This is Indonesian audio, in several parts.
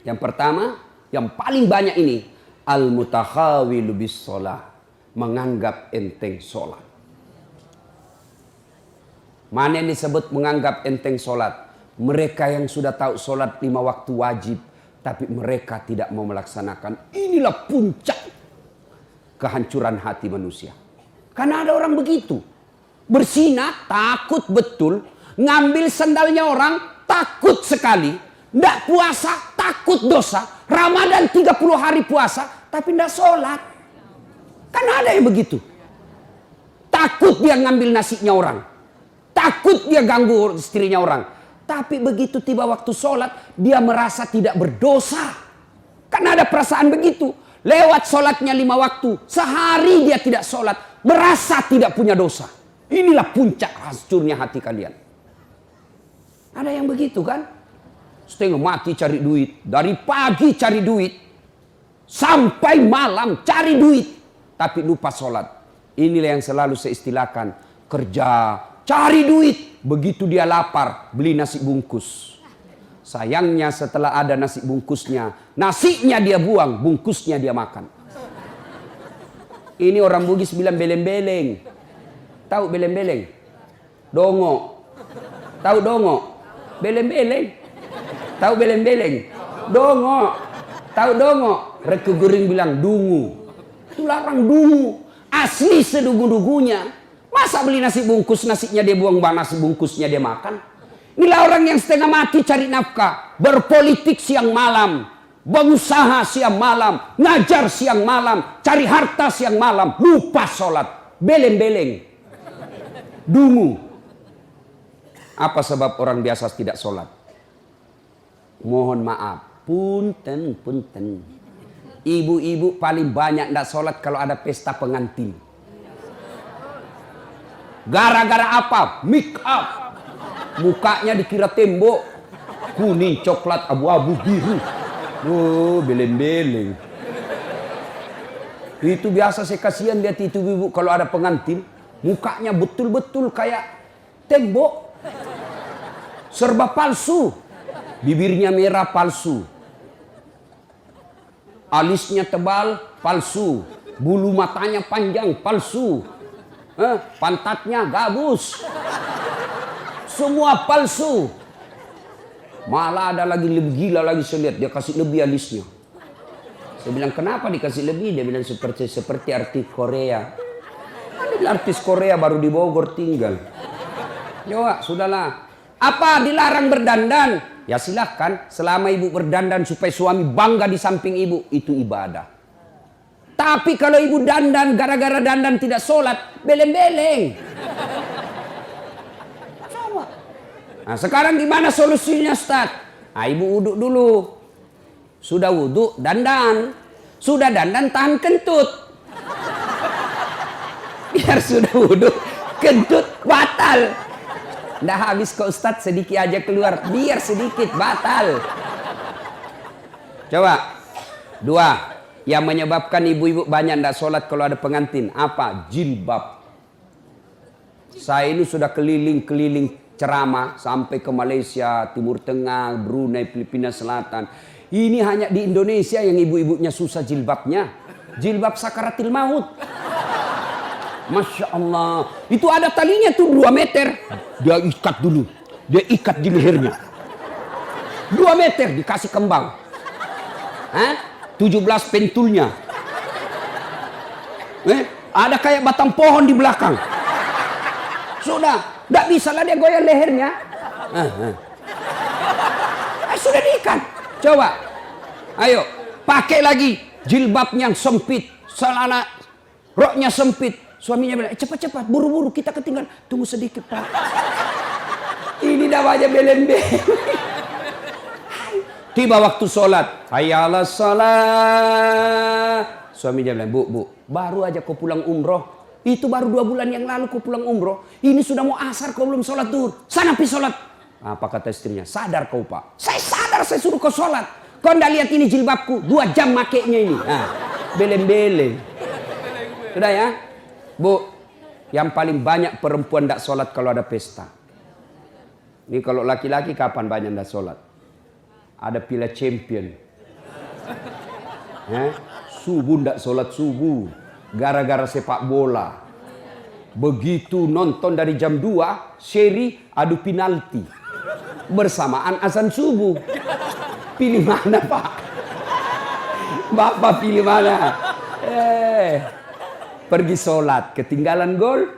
Yang pertama, yang paling banyak ini, al-mutakhawilu bis sholah, menganggap enteng sholat. Mana yang disebut menganggap enteng sholat? Mereka yang sudah tahu sholat 5 waktu wajib, tapi mereka tidak mau melaksanakan. Inilah puncak kehancuran hati manusia. Karena ada orang begitu. Bersinah, takut betul. Ngambil sandalnya orang, takut sekali. Tidak puasa, takut dosa. Ramadan 30 hari puasa, tapi tidak sholat. Kan ada yang begitu. Takut dia ngambil nasinya orang. Takut dia ganggu istrinya orang. Tapi begitu tiba waktu sholat, dia merasa tidak berdosa. Kan ada perasaan begitu. Lewat sholatnya 5 waktu. Sehari dia tidak sholat. Merasa tidak punya dosa. Inilah puncak hancurnya hati kalian. Ada yang begitu kan? Setengah mati cari duit. Dari pagi cari duit. Sampai malam cari duit. Tapi lupa sholat. Inilah yang selalu saya istilahkan. Kerja, cari duit. Begitu dia lapar, beli nasi bungkus. Sayangnya setelah ada nasi bungkusnya, nasinya dia buang, bungkusnya dia makan. Ini orang Bugis bilang beleng-beleng. Tahu beleng-beleng? Dongo. Tahu dongo? Beleng-beleng. Tahu beleng-beleng? Dongo. Tahu dongo? Reke Gering bilang dungu. Itu larang dungu. Asli sedugu-dugunya. Masa beli nasi bungkus, nasinya dia buang, nasi bungkusnya dia makan? Inilah orang yang setengah mati cari nafkah. Berpolitik siang malam. Berusaha siang malam. Ngajar siang malam. Cari harta siang malam. Lupa sholat. Beleng-beleng. Dungu. Apa sebab orang biasa tidak sholat? Mohon maaf. Punten, punten. Ibu-ibu paling banyak tidak sholat kalau ada pesta pengantin. Gara-gara apa? Make up. Mukanya dikira tembok. Kuning, coklat, abu-abu, biru. Oh, beleng-beleng. Itu biasa saya kasihan lihat itu ibu kalau ada pengantin. Mukanya betul-betul kayak tembok. Serba palsu. Bibirnya merah palsu. Alisnya tebal palsu. Bulu matanya panjang palsu. Pantatnya gabus. Semua palsu. Malah ada lagi lebih gila lagi saya lihat. Dia kasih lebih alisnya. Saya bilang kenapa dikasih lebih? Dia bilang seperti artis Korea. Artis Korea baru di Bogor tinggal. Coba sudahlah. Apa dilarang berdandan? Ya silahkan. Selama ibu berdandan supaya suami bangga di samping ibu. Itu ibadah. Tapi kalau ibu dandan, gara-gara dandan tidak sholat, beleng-beleng. Coba. Nah sekarang gimana solusinya Ustaz? Nah, ibu wuduk dulu. Sudah wuduk, dandan. Sudah dandan, tahan kentut. Biar sudah wuduk, kentut batal. Nggak habis kok Ustaz, sedikit aja keluar. Biar sedikit, batal. Coba. 2. Yang menyebabkan ibu-ibu banyak tidak sholat kalau ada pengantin. Apa? Jilbab. Saya ini sudah keliling-keliling ceramah. Sampai ke Malaysia, Timur Tengah, Brunei, Filipina Selatan. Ini hanya di Indonesia yang ibu-ibunya susah jilbabnya. Jilbab sakaratil maut. Masya Allah. Itu ada talinya tuh 2 meter. Dia ikat dulu. Dia ikat di lehernya. 2 meter dikasih kembang. Hah? 17 pentulnya. Ada kayak batang pohon di belakang. Sudah. Tidak bisa lah dia goyang lehernya. Sudah diikat. Coba. Ayo. Pakai lagi. Jilbabnya sempit. Celana roknya sempit. Suaminya bilang, cepat-cepat. Buru-buru kita ketinggalan. Tunggu sedikit Pak. Ini namanya beleng-beleng. Tiba waktu sholat. Hayya 'alas sholat. Suaminya bilang, bu, baru aja kau pulang umroh. Itu baru 2 bulan yang lalu kau pulang umroh. Ini sudah mau asar kau belum sholat duhur. Sana pi sholat. Apa kata istrinya? Sadar kau Pak. Saya sadar, saya suruh kau sholat. Kau ndak lihat ini jilbabku. 2 jam makainya ini. Beleng-beleng. Sudah ya. Bu, yang paling banyak perempuan ndak sholat kalau ada pesta. Ini kalau laki-laki kapan banyak ndak sholat? Ada Piala Champion. Subuh ndak sholat subuh gara-gara sepak bola. Begitu nonton dari jam 2 seri adu penalti bersamaan azan subuh. Pilih mana Pak? Bapak pilih mana? Pergi sholat ketinggalan gol,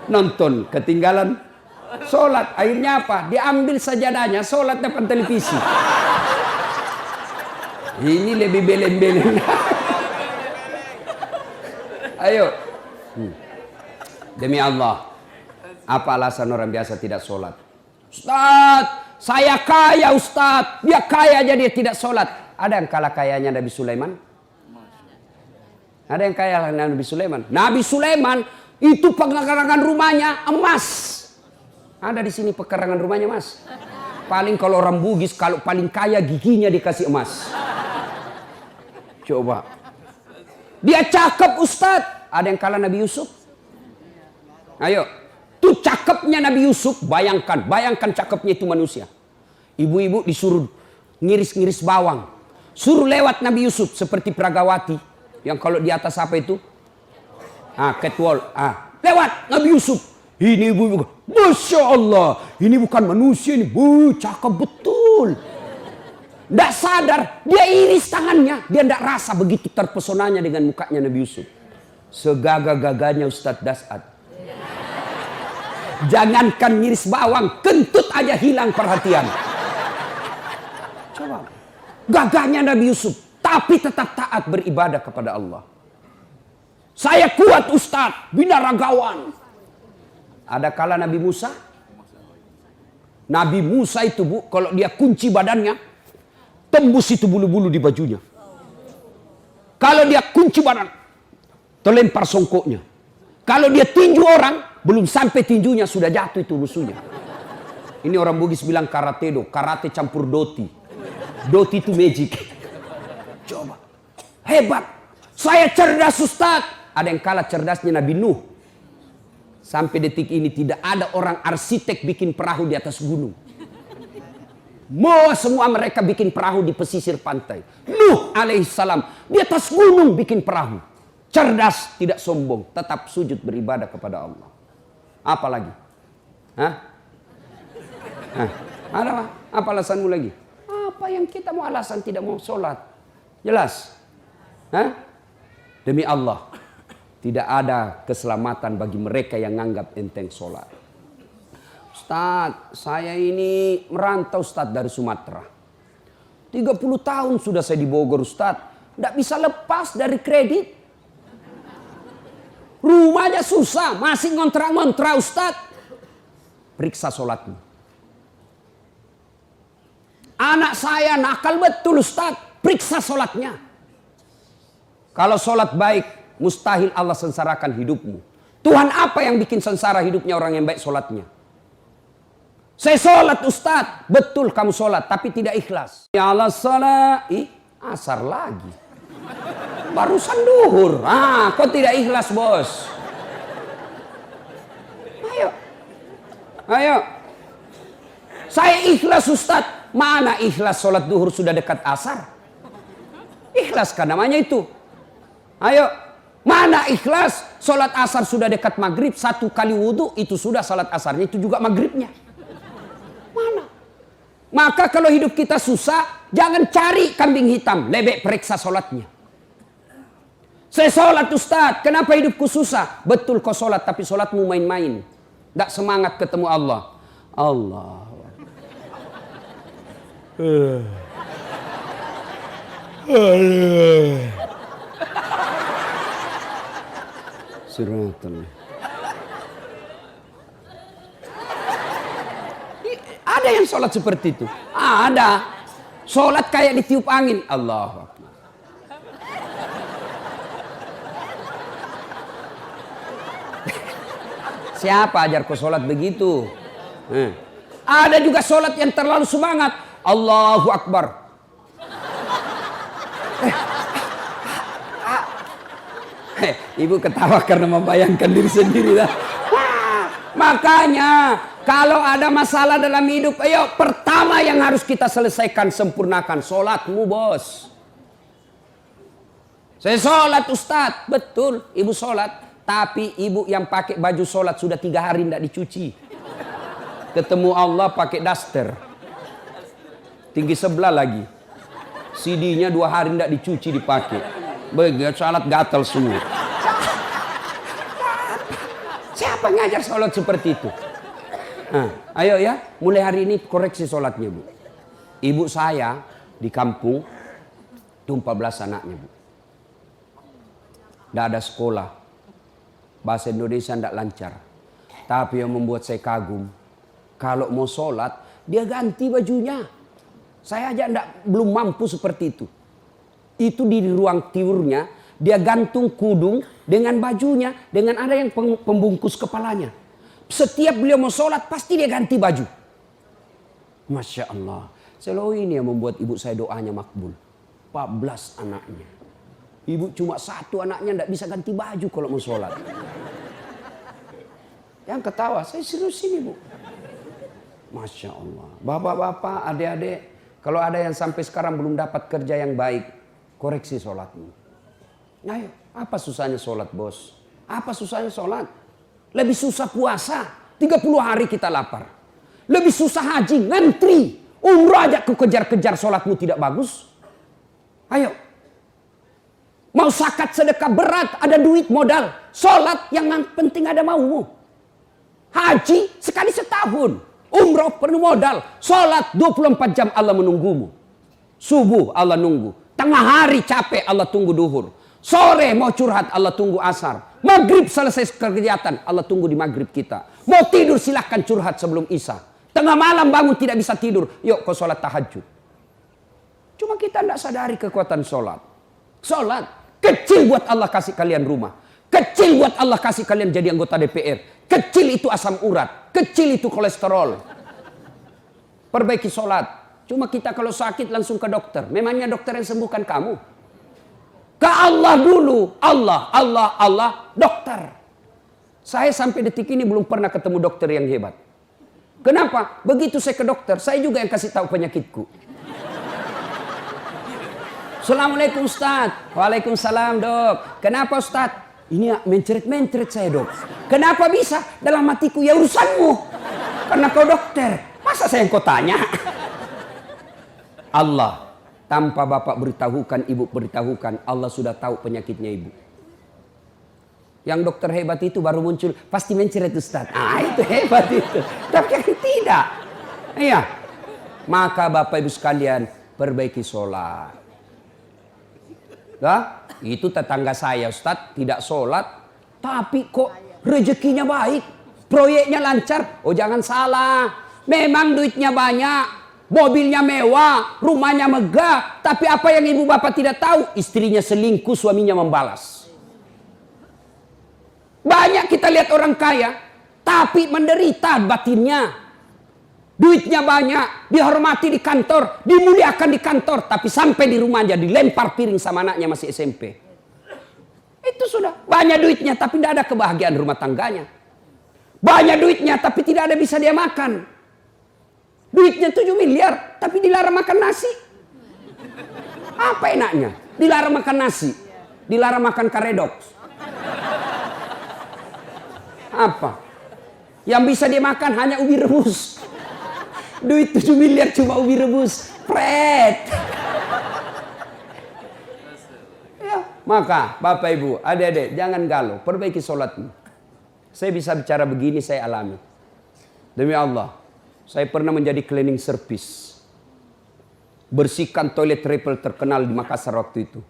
nonton ketinggalan sholat. Akhirnya apa? Diambil sajadahnya, sholat depan televisi. Ini lebih belen-belen. Ayo. Demi Allah, apa alasan orang biasa tidak sholat? Ustaz, saya kaya Ustaz. Dia kaya aja dia tidak sholat. Ada yang kalah kayanya Nabi Sulaiman? Ada yang kaya Nabi Sulaiman? Nabi Sulaiman itu pekarangan rumahnya emas. Ada di sini pekarangan rumahnya emas. Paling kalau orang Bugis, kalau paling kaya giginya dikasih emas. Coba. Dia cakep Ustaz. Ada yang kalah Nabi Yusuf? Ayo. Tuh cakepnya Nabi Yusuf. Bayangkan cakepnya itu manusia. Ibu-ibu disuruh ngiris-ngiris bawang. Suruh lewat Nabi Yusuf seperti Pragawati. Yang kalau di atas apa itu? Catwalk. Lewat Nabi Yusuf. Ini ibu-ibu. Masya Allah. Ini bukan manusia ini. Cakep betul. Tidak sadar, dia iris tangannya. Dia tidak rasa begitu terpesonanya dengan mukanya Nabi Yusuf. Segagah-gagahnya Ustadz Dasad. Jangankan ngiris bawang, kentut aja hilang perhatian. Coba. Gagahnya Nabi Yusuf, tapi tetap taat beribadah kepada Allah. Saya kuat Ustadz, binaragawan. Ada kala Nabi Musa. Nabi Musa itu Bu, kalau dia kunci badannya, tembus itu bulu-bulu di bajunya. Kalau dia kunci badan, terlempar songkoknya. Kalau dia tinju orang, belum sampai tinjunya sudah jatuh itu musuhnya. Ini orang Bugis bilang karatedo, karate campur doti. Doti itu magic. Coba. Hebat. Saya cerdas Ustaz. Ada yang kalah cerdasnya Nabi Nuh. Sampai detik ini tidak ada orang arsitek bikin perahu di atas gunung. Semua mereka bikin perahu di pesisir pantai. Nuh alaihissalam di atas gunung bikin perahu. Cerdas, tidak sombong, tetap sujud beribadah kepada Allah. Apa lagi? Ada apa? Apa alasanmu lagi? Apa yang kita mau alasan tidak mau sholat? Jelas? Demi Allah, tidak ada keselamatan bagi mereka yang menganggap enteng sholat. Ustaz, saya ini merantau Ustaz dari Sumatera. 30 tahun sudah saya di Bogor Ustaz. Tidak bisa lepas dari kredit. Rumahnya susah, masih ngontrak-ngontrak Ustaz. Periksa sholatmu. Anak saya nakal betul Ustaz. Periksa sholatnya. Kalau sholat baik, mustahil Allah sengsarakan hidupmu. Tuhan apa yang bikin sengsara hidupnya orang yang baik sholatnya? Saya sholat Ustaz. Betul kamu sholat, tapi tidak ikhlas. Ya Allah sholat. Asar lagi. Barusan duhur. Kok tidak ikhlas bos? Ayo. Saya ikhlas Ustaz. Mana ikhlas sholat duhur sudah dekat asar? Ikhlas kan namanya itu. Ayo. Mana ikhlas sholat asar sudah dekat maghrib. 1 kali wudhu itu sudah sholat asarnya. Itu juga maghribnya. Mana? Maka kalau hidup kita susah, jangan cari kambing hitam. Lebih periksa sholatnya. Saya sholat Ustaz, kenapa hidupku susah? Betul kau sholat, tapi sholatmu main-main. Tidak semangat ketemu Allah. Allah. Siratal. Ada yang sholat seperti itu. Ada. Sholat kayak ditiup angin. Allah. Siapa ajar kau sholat begitu? Ada juga sholat yang terlalu semangat. Allahu Akbar. Ibu ketawa karena membayangkan diri sendiri lah. Makanya kalau ada masalah dalam hidup, ayo pertama yang harus kita selesaikan, sempurnakan sholatmu bos. Saya sholat Ustadz. Betul, ibu sholat. Tapi ibu yang pakai baju sholat sudah 3 hari tidak dicuci. Ketemu Allah pakai daster. Tinggi sebelah lagi. CD-nya 2 hari tidak dicuci dipakai. Begitu sholat gatal semua. Siapa ngajar sholat seperti itu? Nah, ayo ya, mulai hari ini koreksi sholatnya Bu. Ibu saya di kampung itu 14 anaknya Bu. Tidak ada sekolah. Bahasa Indonesia tidak lancar. Tapi yang membuat saya kagum, kalau mau sholat, dia ganti bajunya. Saya aja belum mampu seperti itu. Itu di ruang tidurnya, dia gantung kudung dengan bajunya, dengan ada yang pembungkus kepalanya. Setiap beliau mau sholat, pasti dia ganti baju. Masya Allah. Selalu ini yang membuat ibu saya doanya makbul. 14 anaknya. Ibu cuma 1 anaknya tidak bisa ganti baju kalau mau sholat. Yang ketawa, saya serius ini Bu. Masya Allah. Bapak-bapak, adik-adik, kalau ada yang sampai sekarang belum dapat kerja yang baik, koreksi sholatmu. Ayo, apa susahnya sholat bos? Apa susahnya sholat? Lebih susah puasa, 30 hari kita lapar. Lebih susah haji, ngantri. Umrah aja kejar-kejar sholatmu tidak bagus. Ayo. Mau zakat sedekah berat, ada duit modal. Sholat yang penting ada maumu. Haji sekali setahun. Umrah penuh modal. Sholat 24 jam Allah menunggumu. Subuh Allah nunggu. Tengah hari capek Allah tunggu duhur. Sore mau curhat Allah tunggu asar. Maghrib selesai kegiatan Allah tunggu di maghrib kita. Mau tidur silahkan curhat sebelum isya. Tengah malam bangun tidak bisa tidur. Yuk kau sholat tahajud. Cuma kita tidak sadari kekuatan sholat. Sholat. Kecil buat Allah kasih kalian rumah. Kecil buat Allah kasih kalian jadi anggota DPR. Kecil itu asam urat. Kecil itu kolesterol. Perbaiki sholat. Cuma kita kalau sakit langsung ke dokter. Memangnya dokter yang sembuhkan kamu? Ke Allah dulu. Allah, dokter. Saya sampai detik ini belum pernah ketemu dokter yang hebat. Kenapa? Begitu saya ke dokter, saya juga yang kasih tahu penyakitku. Assalamualaikum Ustaz. Waalaikumsalam dok. Kenapa Ustaz? Ini mencret-mencret saya dok. Kenapa bisa? Dalam hatiku ya urusanmu. Karena kau dokter. Masa saya yang kau tanya? Allah. Tanpa bapak beritahukan, ibu beritahukan. Allah sudah tahu penyakitnya ibu. Yang dokter hebat itu baru muncul. Pasti mencret Ustaz. Ah itu hebat itu. Tapi yang tidak. Iya. Maka bapak ibu sekalian perbaiki sholat. Nah, itu tetangga saya Ustaz tidak sholat, tapi kok rezekinya baik, proyeknya lancar. Oh jangan salah, memang duitnya banyak, mobilnya mewah, rumahnya megah. Tapi apa yang ibu bapak tidak tahu, istrinya selingkuh, suaminya membalas. Banyak kita lihat orang kaya, tapi menderita batinnya. Duitnya banyak, dihormati di kantor, dimuliakan di kantor, tapi sampai di rumahnya dilempar piring sama anaknya masih SMP. Itu sudah banyak duitnya, tapi tidak ada kebahagiaan rumah tangganya. Banyak duitnya, tapi tidak ada bisa dia makan. Duitnya 7 miliar, tapi dilarang makan nasi. Apa enaknya? Dilarang makan nasi, dilarang makan karedok. Apa? Yang bisa dia makan hanya ubi rebus. Duit 7 miliar cuma ubi rebus. Pret. Ya, maka Bapak Ibu, adik-adik jangan galau, perbaiki sholatmu. Saya bisa bicara begini, saya alami. Demi Allah, saya pernah menjadi cleaning service. Bersihkan toilet triple terkenal di Makassar waktu itu.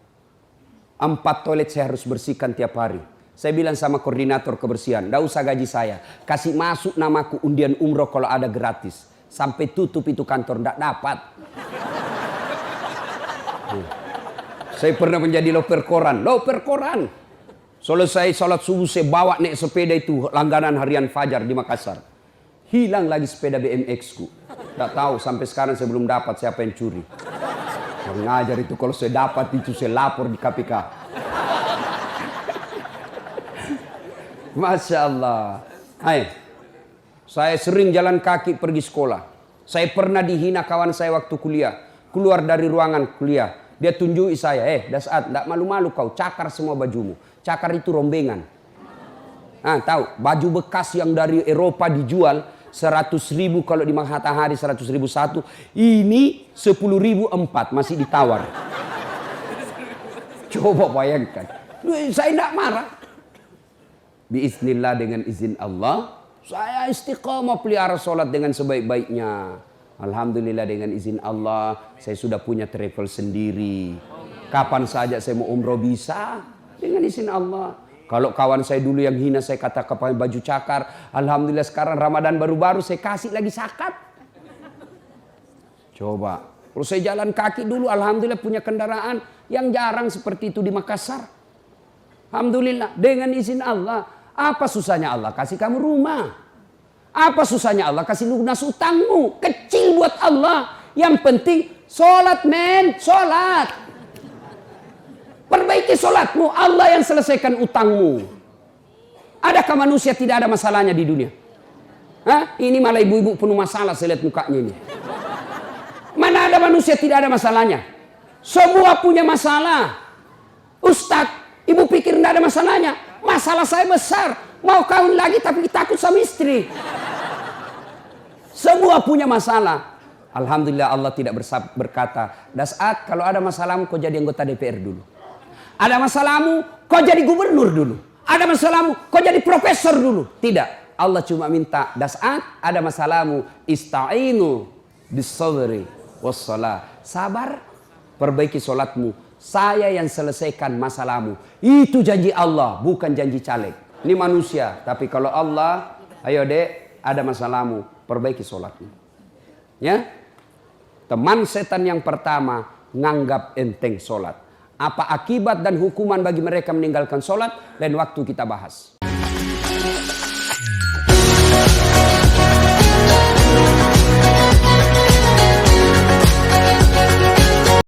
4 toilet saya harus bersihkan tiap hari. Saya bilang sama koordinator kebersihan, tidak usah gaji saya. Kasih masuk namaku undian umroh kalau ada gratis. Sampai tutup itu kantor tidak dapat. Saya pernah menjadi loper koran. Selesai sholat subuh saya bawa naik sepeda itu langganan harian Fajar di Makassar. Hilang lagi sepeda BMX ku. Tidak tahu sampai sekarang saya belum dapat siapa yang curi. Yang ngajar itu kalau saya dapat itu saya lapor di KPK. Masya Allah. Hai. Saya sering jalan kaki pergi sekolah. Saya pernah dihina kawan saya waktu kuliah. Keluar dari ruangan kuliah. Dia tunjuki saya, Dasat, tidak malu-malu kau, cakar semua bajumu. Cakar itu rombengan. Tahu, baju bekas yang dari Eropa dijual 100.000 kalau di Matahari 100.000 satu. Ini 10.000 4 masih ditawar. Coba bayangkan. Saya tidak marah. Biiznillah, dengan izin Allah, saya istiqamah pelihara sholat dengan sebaik-baiknya. Alhamdulillah, dengan izin Allah, saya sudah punya travel sendiri. Kapan saja saya mau umroh bisa, dengan izin Allah. Kalau kawan saya dulu yang hina saya katakan pakai baju cakar, alhamdulillah sekarang Ramadan baru-baru saya kasih lagi zakat. Coba, kalau saya jalan kaki dulu, alhamdulillah punya kendaraan yang jarang seperti itu di Makassar. Alhamdulillah, dengan izin Allah. Apa susahnya Allah kasih kamu rumah? Apa susahnya Allah kasih lunas utangmu? Kecil buat Allah. Yang penting sholat, men, sholat. Perbaiki sholatmu, Allah yang selesaikan utangmu. Adakah manusia tidak ada masalahnya di dunia? Ini malah ibu-ibu penuh masalah, saya lihat mukanya ini. Mana ada manusia tidak ada masalahnya? Semua punya masalah. Ustadz, ibu pikir tidak ada masalahnya? Masalah saya besar. Mau kawin lagi tapi takut sama istri. Semua punya masalah. Alhamdulillah Allah tidak berkata, Dasat, kalau ada masalahmu kau jadi anggota DPR dulu. Ada masalahmu kau jadi gubernur dulu. Ada masalahmu kau jadi profesor dulu. Tidak. Allah cuma minta, Dasat, ada masalahmu, ista'inu bis-sabri was-salah. Sabar, perbaiki sholatmu. Saya yang selesaikan masalahmu. Itu janji Allah, bukan janji caleg. Ini manusia, tapi kalau Allah, ayo dek, ada masalahmu, perbaiki sholatmu. Ya, teman setan yang pertama, nganggap enteng sholat. Apa akibat dan hukuman bagi mereka meninggalkan sholat? Lain waktu kita bahas.